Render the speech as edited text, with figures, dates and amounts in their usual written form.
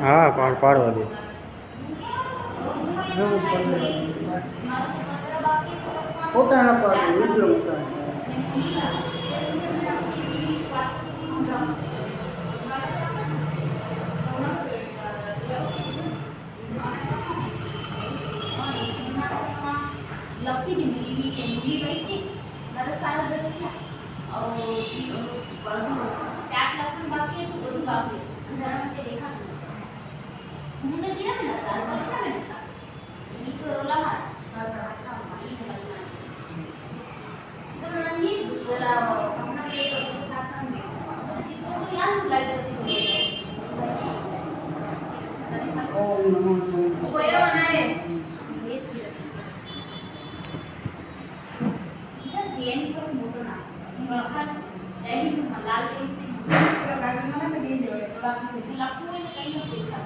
હા પણ પાડવા દે. ફોટા ના પાડું વિડીયો ઉતાર. लगती नहीं मिली है मिली रही थी मतलब सारा दस था और चार लाख में बाकी है तो वो भी बाकी है जरा मैंने देखा उन्होंने दिया मैंने सारा बाकी था मैंने कहा ये तो रोला मार तो नंगी दूसरा अपना के साथ में तो यार लग रही थी ઓમ નમઃ શિવાય. वो ये बनाए बेस की प्लेन पर मोटो ना बखन एनी लाल पेन से प्रकार में ना दे दे लाखों में कहीं नहीं देखा